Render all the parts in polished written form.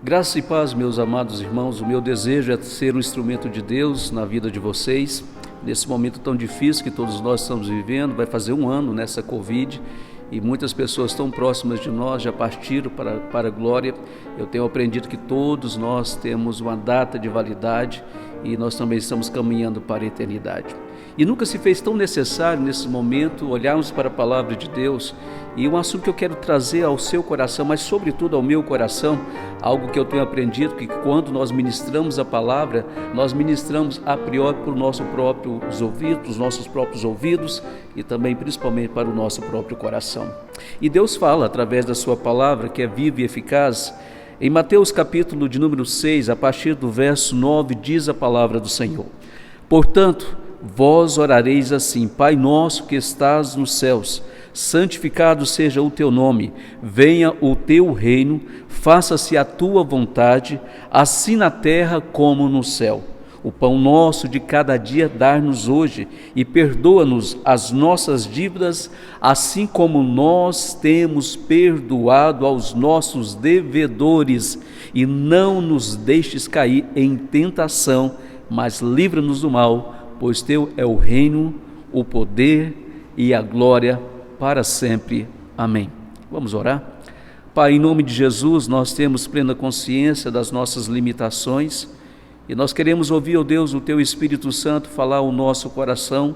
Graça e paz, meus amados irmãos. O meu desejo é ser um instrumento de Deus na vida de vocês, nesse momento tão difícil que todos nós estamos vivendo. Vai fazer um ano nessa Covid e muitas pessoas tão próximas de nós já partiram para a glória. Eu tenho aprendido que todos nós temos uma data de validade e nós também estamos caminhando para a eternidade. E nunca se fez tão necessário nesse momento olharmos para a palavra de Deus, e um assunto que eu quero trazer ao seu coração, mas sobretudo ao meu coração, algo que eu tenho aprendido, que quando nós ministramos a palavra, nós ministramos a priori para os nossos próprios ouvidos e também principalmente para o nosso próprio coração. E Deus fala através da sua palavra, que é viva e eficaz. Em Mateus capítulo de número 6, a partir do verso 9, diz a palavra do Senhor: portanto, vós orareis assim: Pai nosso que estás nos céus, santificado seja o teu nome, venha o teu reino, faça-se a tua vontade, assim na terra como no céu. O pão nosso de cada dia dá-nos hoje, e perdoa-nos as nossas dívidas, assim como nós temos perdoado aos nossos devedores, e não nos deixes cair em tentação, mas livra-nos do mal, pois teu é o reino, o poder e a glória para sempre. Amém. Vamos orar? Pai, em nome de Jesus, nós temos plena consciência das nossas limitações e nós queremos ouvir, ó Deus, o teu Espírito Santo falar ao nosso coração,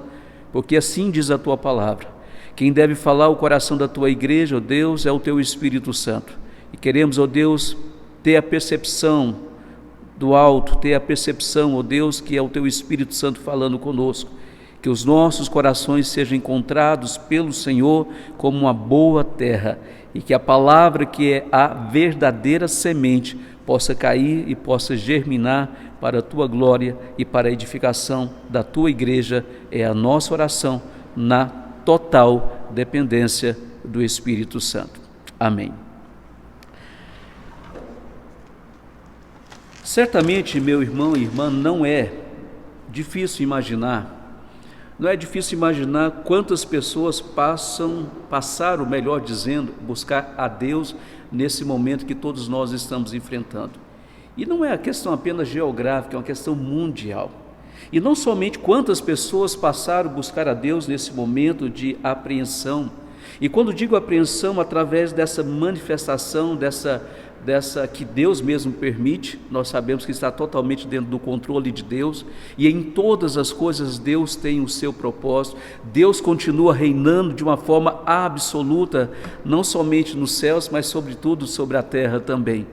porque assim diz a tua palavra: quem deve falar o coração da tua igreja, ó Deus, é o teu Espírito Santo. E queremos, ó Deus, ter a percepção do alto, ter a percepção, ó Deus, que é o teu Espírito Santo falando conosco, que os nossos corações sejam encontrados pelo Senhor como uma boa terra, e que a palavra, que é a verdadeira semente, possa cair e possa germinar para a tua glória e para a edificação da tua igreja. É a nossa oração na total dependência do Espírito Santo. Amém. Certamente, meu irmão e irmã, não é difícil imaginar quantas pessoas passaram, melhor dizendo, buscar a Deus nesse momento que todos nós estamos enfrentando. E não é a questão apenas geográfica, é uma questão mundial. E não somente quantas pessoas passaram a buscar a Deus nesse momento de apreensão. E quando digo apreensão, através dessa manifestação, dessa que Deus mesmo permite, nós sabemos que está totalmente dentro do controle de Deus, e em todas as coisas Deus tem o seu propósito. Deus continua reinando de uma forma absoluta, não somente nos céus, mas sobretudo sobre a terra também.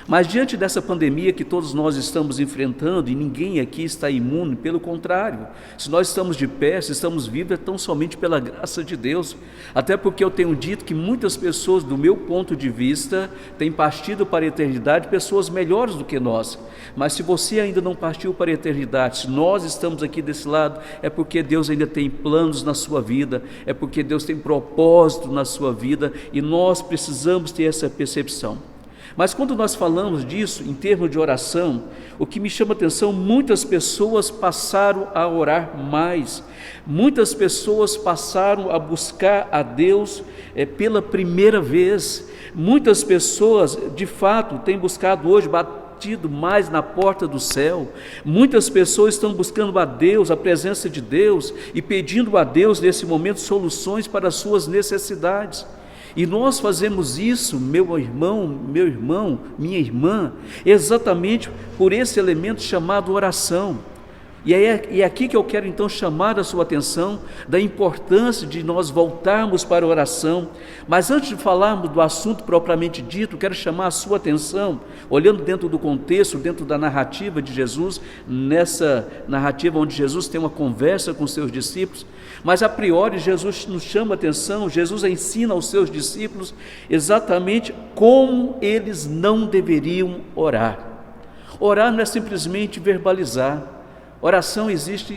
Mas diante dessa pandemia que todos nós estamos enfrentando, e ninguém aqui está imune, pelo contrário, se nós estamos de pé, se estamos vivos, é tão somente pela graça de Deus. Até porque eu tenho dito que muitas pessoas, do meu ponto de vista, têm partido para a eternidade, pessoas melhores do que nós. Mas se você ainda não partiu para a eternidade, se nós estamos aqui desse lado, é porque Deus ainda tem planos na sua vida, é porque Deus tem propósito na sua vida, e nós precisamos ter essa percepção. Mas quando nós falamos disso, em termos de oração, o que me chama a atenção, muitas pessoas passaram a orar mais, muitas pessoas passaram a buscar a Deus pela primeira vez, muitas pessoas de fato têm buscado hoje, batido mais na porta do céu, muitas pessoas estão buscando a Deus, a presença de Deus, e pedindo a Deus nesse momento soluções para as suas necessidades. E nós fazemos isso, meu irmão, minha irmã, exatamente por esse elemento chamado oração. E é aqui que eu quero então chamar a sua atenção da importância de nós voltarmos para a oração. Mas antes de falarmos do assunto propriamente dito, quero chamar a sua atenção, olhando dentro do contexto, dentro da narrativa de Jesus, nessa narrativa onde Jesus tem uma conversa com seus discípulos. Mas a priori Jesus nos chama a atenção, Jesus ensina aos seus discípulos exatamente como eles não deveriam orar. Orar não é simplesmente verbalizar. Oração existe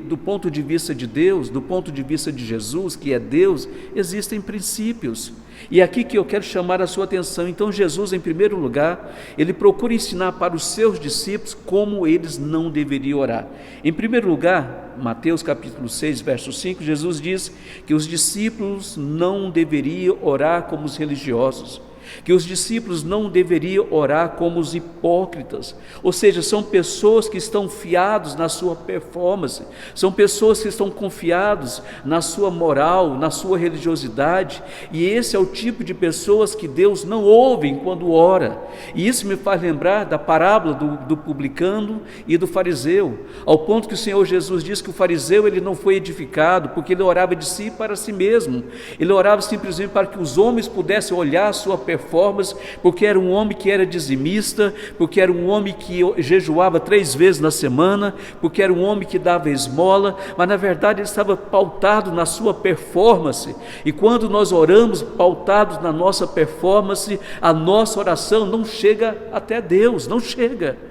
do ponto de vista de Deus, do ponto de vista de Jesus, que é Deus, existem princípios. E é aqui que eu quero chamar a sua atenção. Então Jesus, em primeiro lugar, ele procura ensinar para os seus discípulos como eles não deveriam orar. Em primeiro lugar, Mateus capítulo 6, verso 5, Jesus diz que os discípulos não deveriam orar como os religiosos. que os discípulos não deveriam orar como os hipócritas, ou seja, são pessoas que estão fiados na sua performance, são pessoas que estão confiados na sua moral, na sua religiosidade, e esse é o tipo de pessoas que Deus não ouve quando ora. E isso me faz lembrar da parábola do publicano e do fariseu, ao ponto que o Senhor Jesus diz que o fariseu ele não foi edificado porque ele orava de si para si mesmo, ele orava simplesmente para que os homens pudessem olhar a sua performance, porque era um homem que era dizimista, porque era um homem que jejuava 3 vezes na semana, porque era um homem que dava esmola, mas na verdade ele estava pautado na sua performance. E quando nós oramos pautados na nossa performance, a nossa oração não chega até Deus, não chega.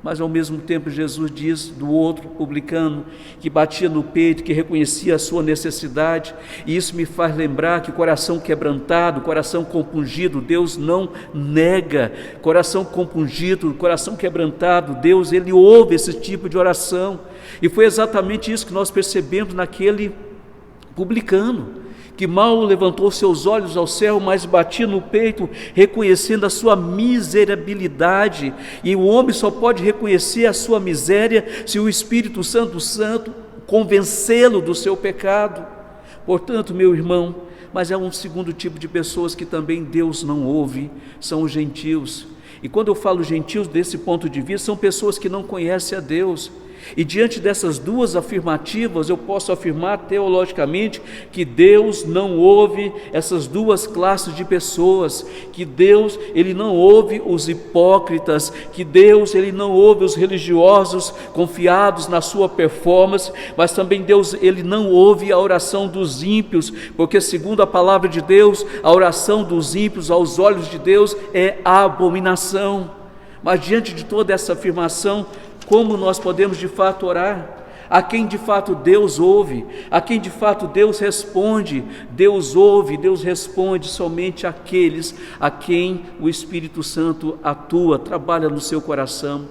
Mas ao mesmo tempo Jesus diz do outro publicano que batia no peito, que reconhecia a sua necessidade, e isso me faz lembrar que coração quebrantado, coração compungido, Deus não nega. Coração compungido, coração quebrantado, Deus ele ouve esse tipo de oração. E foi exatamente isso que nós percebemos naquele publicano, que mal levantou seus olhos ao céu, mas batia no peito, reconhecendo a sua miserabilidade. E o homem só pode reconhecer a sua miséria se o Espírito Santo convencê-lo do seu pecado. Portanto, meu irmão, mas é um segundo tipo de pessoas que também Deus não ouve, são os gentios. E quando eu falo gentios desse ponto de vista, são pessoas que não conhecem a Deus. E diante dessas duas afirmativas, eu posso afirmar teologicamente que Deus não ouve essas duas classes de pessoas, que Deus ele não ouve os hipócritas, que Deus ele não ouve os religiosos confiados na sua performance, mas também Deus ele não ouve a oração dos ímpios, porque segundo a palavra de Deus, a oração dos ímpios aos olhos de Deus é abominação. Mas diante de toda essa afirmação, como nós podemos de fato orar? A quem de fato Deus ouve? A quem de fato Deus responde? Deus ouve, Deus responde somente àqueles a quem o Espírito Santo atua, trabalha no seu coração.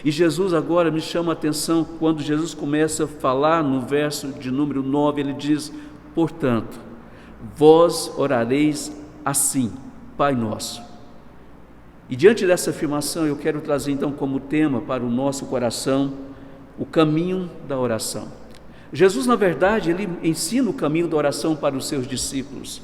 E Jesus agora me chama a atenção quando Jesus começa a falar no verso de número 9, ele diz: portanto, vós orareis assim, Pai nosso. E diante dessa afirmação, eu quero trazer então como tema para o nosso coração o caminho da oração. Jesus, na verdade, ele ensina o caminho da oração para os seus discípulos.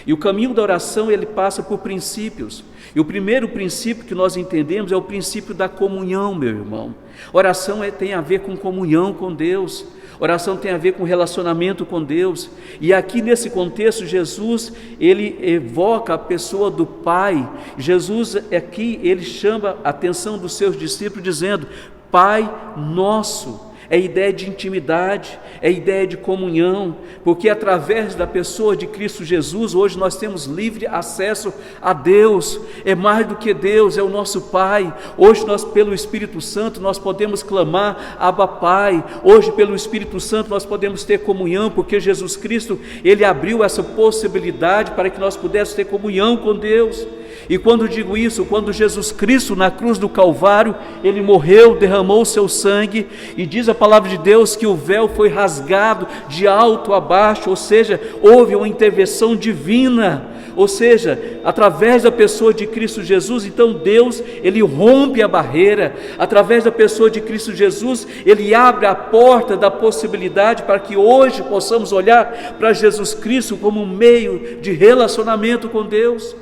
E o caminho da oração, ele passa por princípios. E o primeiro princípio que nós entendemos é o princípio da comunhão, meu irmão. Oração tem a ver com comunhão com Deus. Oração tem a ver com relacionamento com Deus. E aqui nesse contexto, Jesus, ele evoca a pessoa do Pai. Jesus aqui, ele chama a atenção dos seus discípulos dizendo: Pai nosso. É ideia de intimidade, é ideia de comunhão, porque através da pessoa de Cristo Jesus, hoje nós temos livre acesso a Deus. É mais do que Deus, é o nosso Pai. Hoje nós, pelo Espírito Santo, nós podemos clamar: Abba Pai. Hoje pelo Espírito Santo nós podemos ter comunhão, porque Jesus Cristo, ele abriu essa possibilidade para que nós pudéssemos ter comunhão com Deus. E quando digo isso, quando Jesus Cristo na cruz do Calvário, ele morreu, derramou o seu sangue, e diz a palavra de Deus que o véu foi rasgado de alto a baixo, ou seja, houve uma intervenção divina, ou seja, através da pessoa de Cristo Jesus, então Deus, ele rompe a barreira, através da pessoa de Cristo Jesus, ele abre a porta da possibilidade para que hoje possamos olhar para Jesus Cristo como um meio de relacionamento com Deus.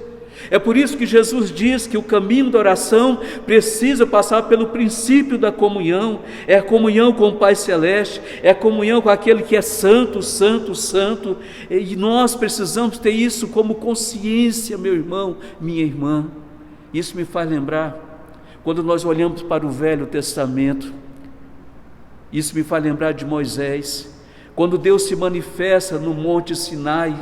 É por isso que Jesus diz que o caminho da oração precisa passar pelo princípio da comunhão. É a comunhão com o Pai Celeste, é a comunhão com aquele que é santo, santo, santo, e nós precisamos ter isso como consciência, meu irmão, minha irmã. Isso me faz lembrar, quando nós olhamos para o Velho Testamento, isso me faz lembrar de Moisés, quando Deus se manifesta no Monte Sinai,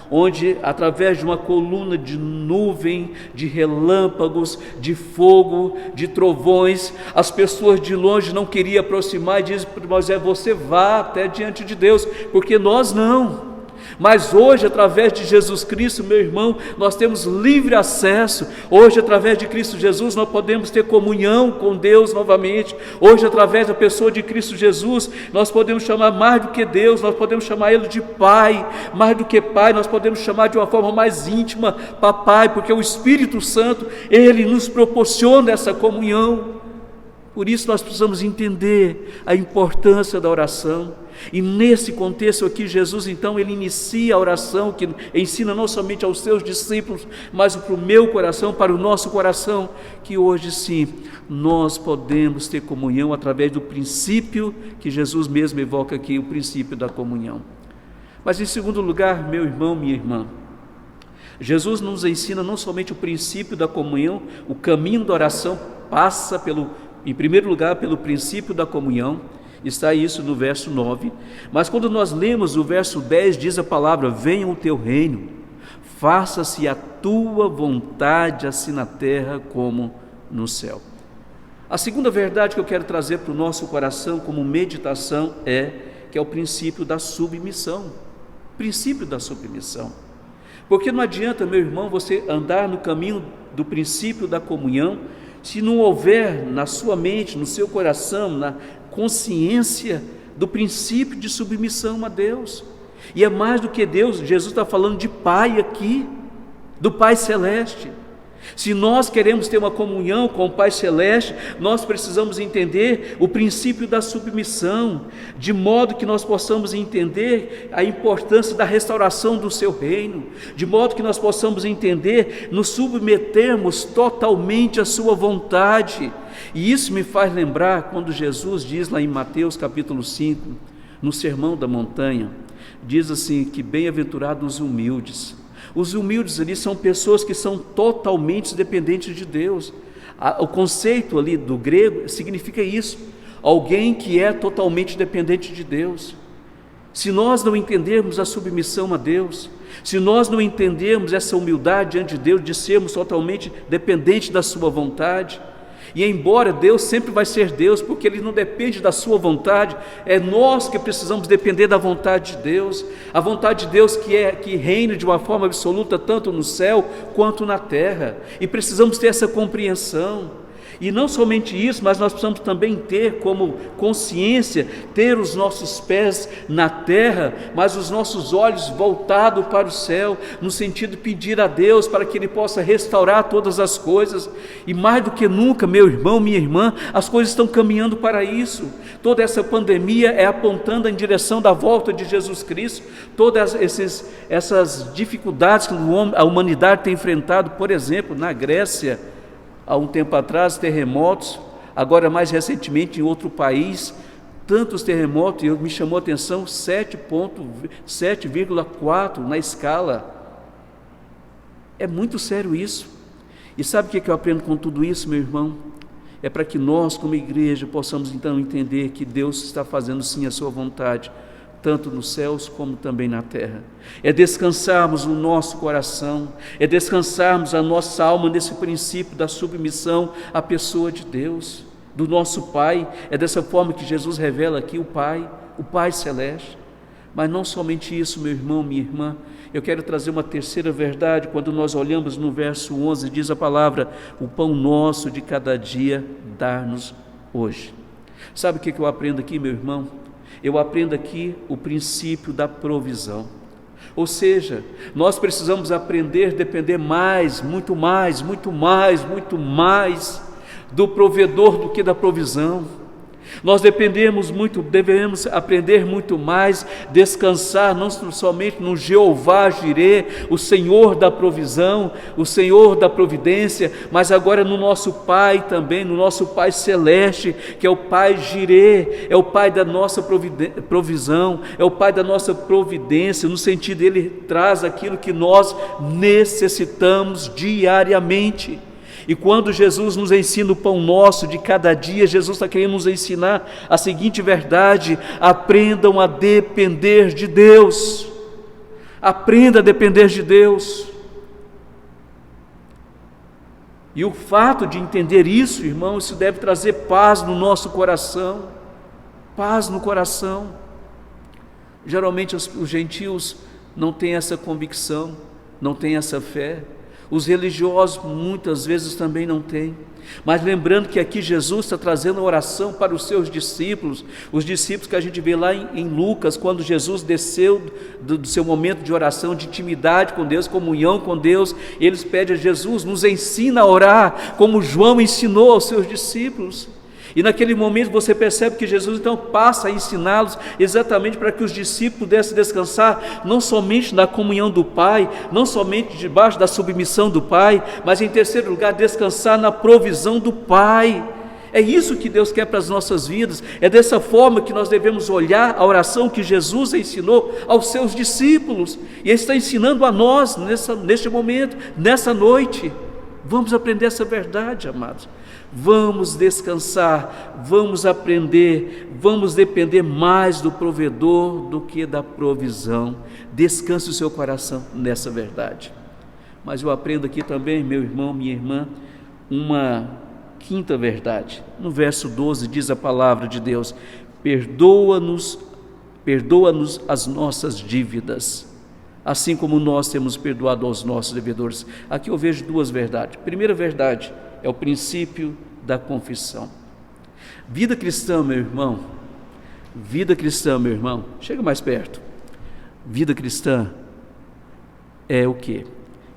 onde através de uma coluna de nuvem, de relâmpagos, de fogo, de trovões, as pessoas de longe não queriam aproximar e dizem para Moisés: você vá até diante de Deus, porque nós não. Mas hoje, através de Jesus Cristo, meu irmão, nós temos livre acesso. Hoje, através de Cristo Jesus, nós podemos ter comunhão com Deus novamente. Hoje, através da pessoa de Cristo Jesus, nós podemos chamar mais do que Deus, nós podemos chamar Ele de Pai. Mais do que Pai, nós podemos chamar de uma forma mais íntima, Papai, porque o Espírito Santo, Ele nos proporciona essa comunhão. Por isso nós precisamos entender a importância da oração. E nesse contexto aqui, Jesus então, Ele inicia a oração, que ensina não somente aos seus discípulos, mas para o meu coração, para o nosso coração, que hoje sim, nós podemos ter comunhão através do princípio que Jesus mesmo evoca aqui, o princípio da comunhão. Mas em segundo lugar, meu irmão, minha irmã, Jesus nos ensina não somente o princípio da comunhão, o caminho da oração passa em primeiro lugar pelo princípio da comunhão, está isso no verso 9, mas quando nós lemos o verso 10, diz a palavra: venha o teu reino, faça-se a tua vontade, assim na terra como no céu. A segunda verdade que eu quero trazer para o nosso coração como meditação que é o princípio da submissão. Princípio da submissão. Porque não adianta, meu irmão, você andar no caminho do princípio da comunhão, se não houver na sua mente, no seu coração, na consciência do princípio de submissão a Deus. E é mais do que Deus, Jesus está falando de Pai aqui, do Pai Celeste. Se nós queremos ter uma comunhão com o Pai Celeste, nós precisamos entender o princípio da submissão, de modo que nós possamos entender a importância da restauração do seu reino, de modo que nós possamos entender, nos submetermos totalmente à sua vontade. E isso me faz lembrar quando Jesus diz lá em Mateus capítulo 5, no Sermão da Montanha, diz assim, que bem-aventurados os humildes. Os humildes ali são pessoas que são totalmente dependentes de Deus. O conceito ali do grego significa isso, alguém que é totalmente dependente de Deus. Se nós não entendermos a submissão a Deus, se nós não entendermos essa humildade diante de Deus, de sermos totalmente dependentes da sua vontade, e embora Deus sempre vai ser Deus, porque Ele não depende da sua vontade, é nós que precisamos depender da vontade de Deus, a vontade de Deus que reina de uma forma absoluta tanto no céu quanto na terra, e precisamos ter essa compreensão. E não somente isso, mas nós precisamos também ter como consciência, ter os nossos pés na terra, mas os nossos olhos voltados para o céu, no sentido de pedir a Deus para que Ele possa restaurar todas as coisas. E mais do que nunca, meu irmão, minha irmã, as coisas estão caminhando para isso. Toda essa pandemia é apontando em direção da volta de Jesus Cristo. Todas essas dificuldades que a humanidade tem enfrentado, por exemplo, na Grécia, há um tempo atrás, terremotos, agora mais recentemente em outro país, tantos terremotos, e me chamou a atenção 7,4 na escala. É muito sério isso. E sabe o que eu aprendo com tudo isso, meu irmão? É para que nós, como igreja, possamos então entender que Deus está fazendo sim a sua vontade, tanto nos céus como também na terra. É descansarmos o nosso coração, é descansarmos a nossa alma nesse princípio da submissão à pessoa de Deus, do nosso Pai. É dessa forma que Jesus revela aqui o Pai Celeste. Mas não somente isso, meu irmão, minha irmã, eu quero trazer uma terceira verdade. Quando nós olhamos no verso 11, diz a palavra: o pão nosso de cada dia dá-nos hoje. Sabe o que eu aprendo aqui, meu irmão? Eu aprendo aqui o princípio da provisão. Ou seja, nós precisamos aprender a depender muito mais do provedor do que da provisão. Nós devemos aprender muito mais, descansar não somente no Jeová Jirê, o Senhor da provisão, o Senhor da providência, mas agora no nosso Pai também, no nosso Pai Celeste, que é o Pai Jirê, é o Pai da nossa provisão, é o Pai da nossa providência, no sentido Ele traz aquilo que nós necessitamos diariamente. E quando Jesus nos ensina o pão nosso de cada dia, Jesus está querendo nos ensinar a seguinte verdade: aprendam a depender de Deus. Aprenda a depender de Deus. E o fato de entender isso, irmão, isso deve trazer paz no nosso coração. Paz no coração. Geralmente os gentios não têm essa convicção, não têm essa fé. Os religiosos muitas vezes também não têm. Mas lembrando que aqui Jesus está trazendo a oração para os seus discípulos, os discípulos que a gente vê lá em Lucas, quando Jesus desceu do seu momento de oração, de intimidade com Deus, comunhão com Deus, eles pedem a Jesus, nos ensina a orar, como João ensinou aos seus discípulos. E naquele momento você percebe que Jesus então passa a ensiná-los exatamente para que os discípulos pudessem descansar, não somente na comunhão do Pai, não somente debaixo da submissão do Pai, mas em terceiro lugar, descansar na provisão do Pai. É isso que Deus quer para as nossas vidas, é dessa forma que nós devemos olhar a oração que Jesus ensinou aos seus discípulos, e Ele está ensinando a nós neste momento, nessa noite. Vamos aprender essa verdade, amados. Vamos descansar, vamos aprender, vamos depender mais do provedor do que da provisão. Descanse o seu coração nessa verdade. Mas eu aprendo aqui também, meu irmão, minha irmã, uma quinta verdade. No verso 12 diz a palavra de Deus: perdoa-nos as nossas dívidas, assim como nós temos perdoado aos nossos devedores. Aqui eu vejo duas verdades. Primeira verdade é o princípio da confissão. Vida cristã, meu irmão, chega mais perto. Vida cristã é o quê?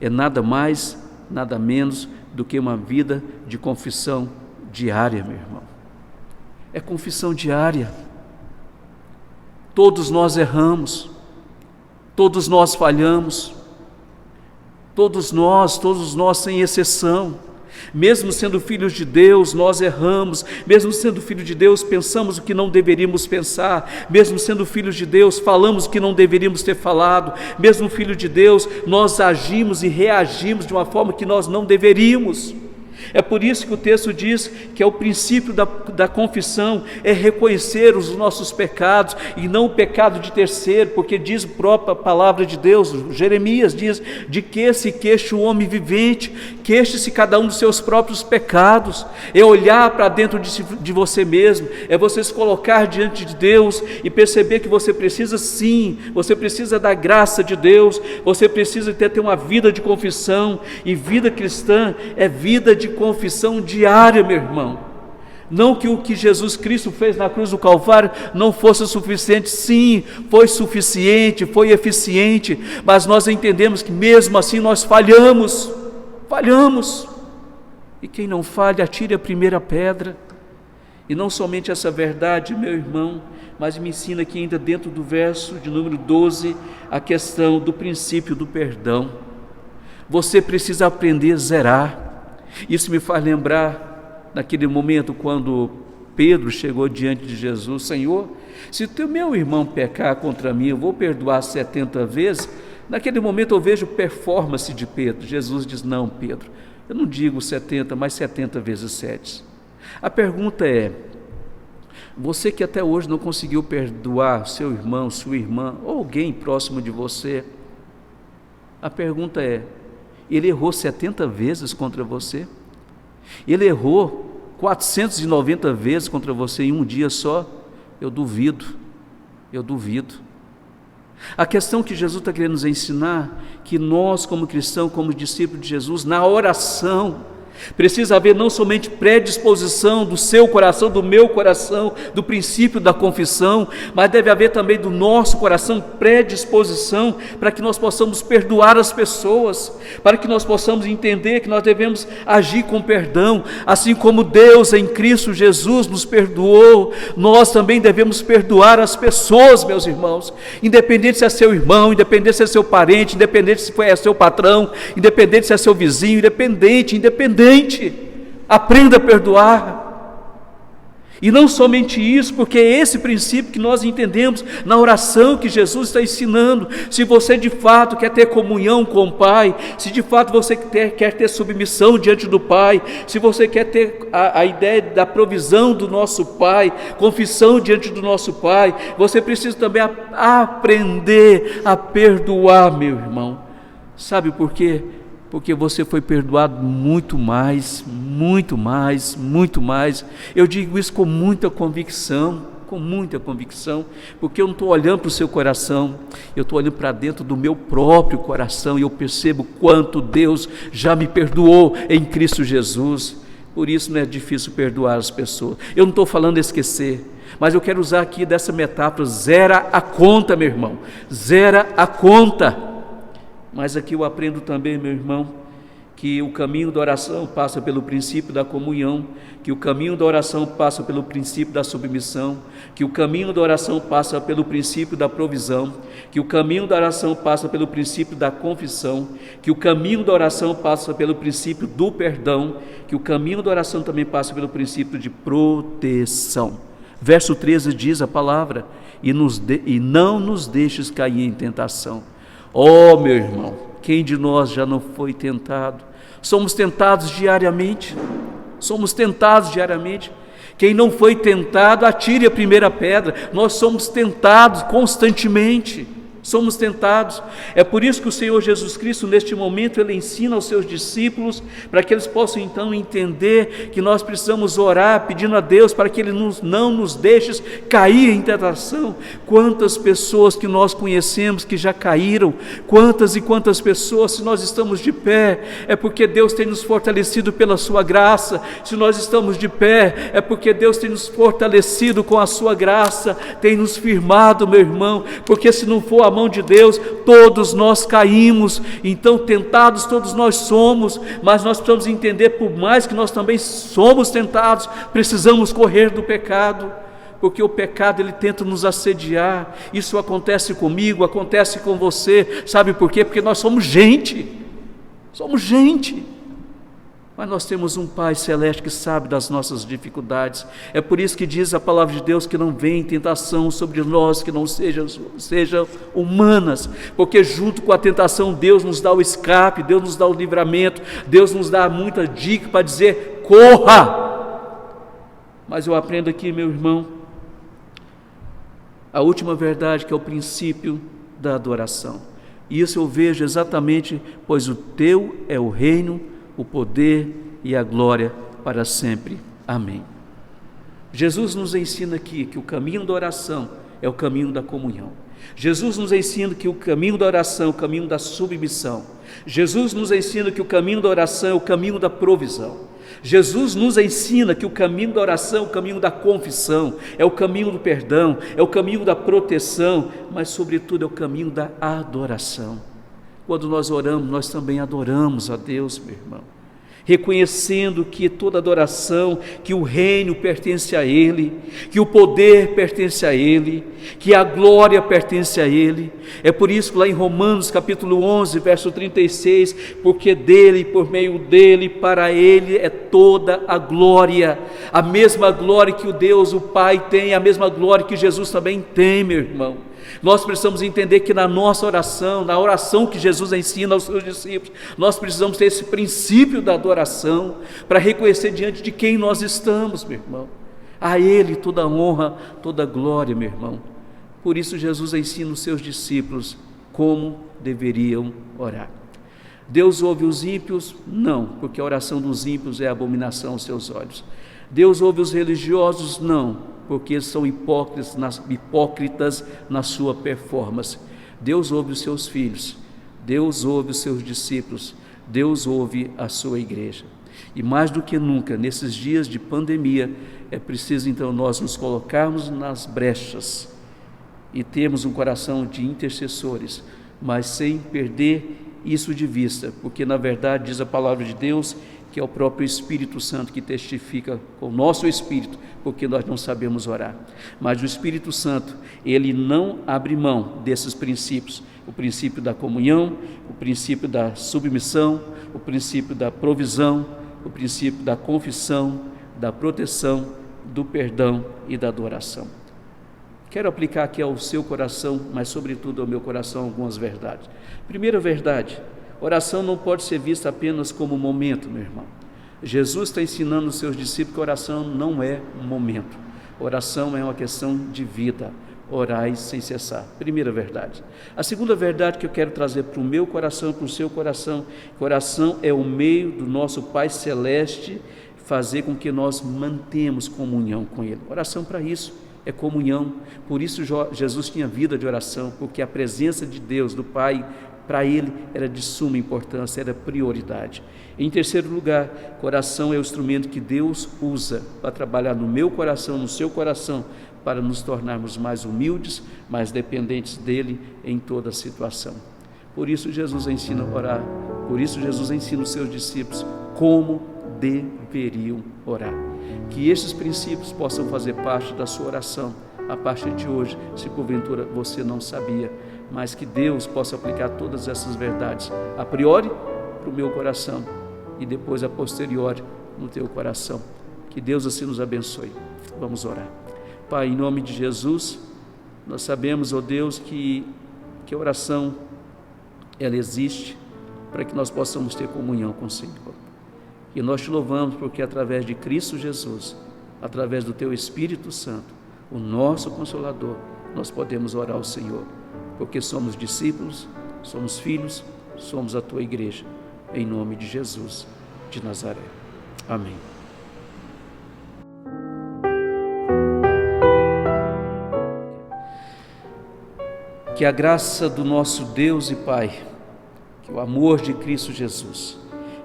É nada mais, nada menos do que uma vida de confissão diária, meu irmão. É confissão diária. Todos nós erramos, todos nós falhamos, todos nós sem exceção. Mesmo sendo filhos de Deus, nós erramos. Mesmo sendo filhos de Deus, pensamos o que não deveríamos pensar. Mesmo sendo filhos de Deus, falamos o que não deveríamos ter falado. Mesmo filho de Deus, nós agimos e reagimos de uma forma que nós não deveríamos. É por isso que o texto diz que é o princípio da confissão, é reconhecer os nossos pecados e não o pecado de terceiro, porque diz a própria palavra de Deus, Jeremias diz: de que se queixa o homem vivente, queixe-se cada um dos seus próprios pecados. É olhar para dentro de você mesmo, é você se colocar diante de Deus e perceber que você precisa sim, você precisa da graça de Deus, você precisa ter uma vida de confissão, e vida cristã é vida de confissão diária, meu irmão. Não que o que Jesus Cristo fez na cruz do Calvário não fosse suficiente. Sim, foi suficiente, foi eficiente, mas nós entendemos que mesmo assim nós falhamos, e quem não falha, atire a primeira pedra. E não somente essa verdade, meu irmão, mas me ensina aqui ainda dentro do verso de número 12, a questão do princípio do perdão. Você precisa aprender a zerar. Isso me faz lembrar naquele momento quando Pedro chegou diante de Jesus: Senhor, se o meu irmão pecar contra mim, eu vou perdoar 70 vezes. Naquele momento eu vejo performance de Pedro. Jesus diz: não, Pedro, eu não digo 70, mas 70 vezes 7. A pergunta é: você que até hoje não conseguiu perdoar seu irmão, sua irmã, ou alguém próximo de você, a pergunta é: ele errou 70 vezes contra você? Ele errou 490 vezes contra você em um dia só? Eu duvido. A questão que Jesus está querendo nos ensinar, que nós como cristãos, como discípulos de Jesus, na oração, precisa haver não somente predisposição do seu coração, do meu coração, do princípio da confissão, mas deve haver também do nosso coração predisposição para que nós possamos perdoar as pessoas, para que nós possamos entender que nós devemos agir com perdão, assim como Deus em Cristo Jesus nos perdoou, nós também devemos perdoar as pessoas, meus irmãos, independente se é seu irmão, independente se é seu parente, independente se é seu patrão, independente se é seu vizinho, independente. Aprenda a perdoar. E não somente isso, porque é esse princípio que nós entendemos na oração que Jesus está ensinando. Se você de fato quer ter comunhão com o Pai, se de fato você quer ter submissão diante do Pai, se você quer ter a ideia da provisão do nosso Pai, confissão diante do nosso Pai, você precisa também aprender a perdoar, meu irmão. Sabe por quê? Porque você foi perdoado muito mais. Eu digo isso com muita convicção. com muita convicção, porque eu não estou olhando para o seu coração, eu estou olhando para dentro do meu próprio coração e eu percebo quanto Deus já me perdoou em Cristo Jesus. Por isso não é difícil perdoar as pessoas. Eu não estou falando esquecer, mas eu quero usar aqui dessa metáfora: zera a conta, meu irmão, zera a conta. Mas aqui eu aprendo também, meu irmão, que o caminho da oração passa pelo princípio da comunhão, que o caminho da oração passa pelo princípio da submissão, que o caminho da oração passa pelo princípio da provisão, que o caminho da oração passa pelo princípio da confissão, que o caminho da oração passa pelo princípio do perdão, que o caminho da oração também passa pelo princípio de proteção. Verso 13 diz a palavra: e não nos deixes cair em tentação. Oh, meu irmão, quem de nós já não foi tentado? Somos tentados diariamente, Quem não foi tentado, atire a primeira pedra. Nós somos tentados constantemente, somos tentados. É por isso que o Senhor Jesus Cristo, neste momento, Ele ensina aos seus discípulos, para que eles possam então entender que nós precisamos orar, pedindo a Deus para que Ele não nos deixe cair em tentação. Quantas pessoas que nós conhecemos que já caíram, quantas e quantas pessoas, se nós estamos de pé, é porque Deus tem nos fortalecido pela sua graça. Se nós estamos de pé, é porque Deus tem nos fortalecido com a sua graça, tem nos firmado, meu irmão, porque se não for a mão de Deus, todos nós caímos. Então tentados todos nós somos, mas nós precisamos entender, por mais que nós também somos tentados, precisamos correr do pecado, porque o pecado ele tenta nos assediar. Isso acontece comigo, acontece com você. Sabe por quê? Porque nós somos gente, mas nós temos um Pai Celeste que sabe das nossas dificuldades. É por isso que diz a palavra de Deus que não vem tentação sobre nós que não sejam humanas, porque junto com a tentação Deus nos dá o escape, Deus nos dá o livramento, Deus nos dá muita dica para dizer: corra. Mas eu aprendo aqui, meu irmão, a última verdade, que é o princípio da adoração. E isso eu vejo exatamente: pois o teu é o reino, o poder e a glória para sempre. Amém. Jesus nos ensina aqui que o caminho da oração é o caminho da comunhão. Jesus nos ensina que o caminho da oração é o caminho da submissão. Jesus nos ensina que o caminho da oração é o caminho da provisão. Jesus nos ensina que o caminho da oração é o caminho da confissão, é o caminho do perdão, é o caminho da proteção, mas sobretudo é o caminho da adoração. Quando nós oramos, nós também adoramos a Deus, meu irmão, reconhecendo que toda adoração, que o reino pertence a Ele, que o poder pertence a Ele, que a glória pertence a Ele. É por isso que lá em Romanos capítulo 11, verso 36, porque dele, por meio dele, para Ele é toda a glória, a mesma glória que o Deus, o Pai tem, a mesma glória que Jesus também tem, meu irmão. Nós precisamos entender que na nossa oração, na oração que Jesus ensina aos seus discípulos, nós precisamos ter esse princípio da adoração, para reconhecer diante de quem nós estamos, meu irmão. A Ele toda honra, toda glória, meu irmão. Por isso Jesus ensina os seus discípulos como deveriam orar. Deus ouve os ímpios? Não, porque a oração dos ímpios é abominação aos seus olhos. Deus ouve os religiosos? Não, porque eles são hipócritas na sua performance. Deus ouve os seus filhos, Deus ouve os seus discípulos, Deus ouve a sua igreja. E mais do que nunca, nesses dias de pandemia, é preciso então nós nos colocarmos nas brechas e termos um coração de intercessores, mas sem perder isso de vista, porque na verdade diz a palavra de Deus que é o próprio Espírito Santo que testifica com o nosso espírito, porque nós não sabemos orar. Mas o Espírito Santo, ele não abre mão desses princípios: o princípio da comunhão, o princípio da submissão, o princípio da provisão, o princípio da confissão, da proteção, do perdão e da adoração. Quero aplicar aqui ao seu coração, mas sobretudo ao meu coração, algumas verdades. Primeira verdade: oração não pode ser vista apenas como um momento, meu irmão. Jesus está ensinando os seus discípulos que oração não é um momento. Oração é uma questão de vida. Orai sem cessar. Primeira verdade. A segunda verdade que eu quero trazer para o meu coração, para o seu coração, que oração é o meio do nosso Pai Celeste fazer com que nós mantemos comunhão com Ele. Oração para isso. é comunhão. Por isso Jesus tinha vida de oração, porque a presença de Deus, do Pai, para ele era de suma importância, era prioridade. Em terceiro lugar, coração é o instrumento que Deus usa para trabalhar no meu coração, no seu coração, para nos tornarmos mais humildes, mais dependentes dele em toda situação. Por isso Jesus ensina a orar, por isso Jesus ensina os seus discípulos como deveriam orar. Que estes princípios possam fazer parte da sua oração a partir de hoje, se porventura você não sabia, mas que Deus possa aplicar todas essas verdades, a priori para o meu coração e depois a posteriori no teu coração. Que Deus assim nos abençoe. Vamos orar. Pai, em nome de Jesus, nós sabemos, ó Deus, que a oração ela existe para que nós possamos ter comunhão com o Senhor. E nós te louvamos porque através de Cristo Jesus, através do teu Espírito Santo, o nosso Consolador, nós podemos orar ao Senhor, porque somos discípulos, somos filhos, somos a tua igreja, em nome de Jesus de Nazaré. Amém. Que a graça do nosso Deus e Pai, que o amor de Cristo Jesus,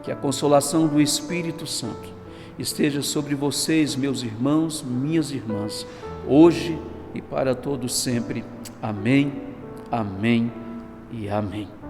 que a consolação do Espírito Santo esteja sobre vocês, meus irmãos, minhas irmãs, hoje e para todos sempre. Amém, amém e amém.